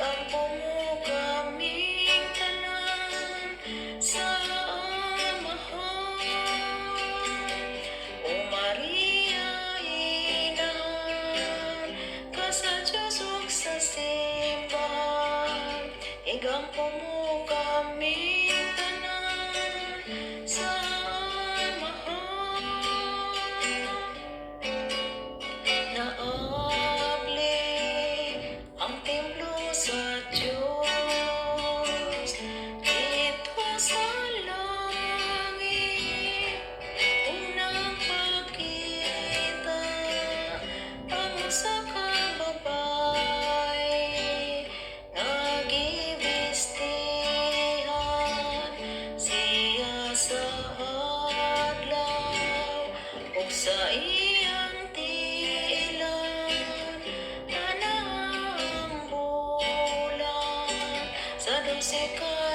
Igampo mo kaming tanan sa amahan. O Maria, inahan ka sa Diyos ug sa simbahan. Igampo mo kaming tanan sa amahan. Naabli ang templo sa Diyos dito sa langit. Unang pagkita ang usa ka babae nagibistihan siya sa adlaw ug sa iyang tiilan ana ang bulan sa 12 ka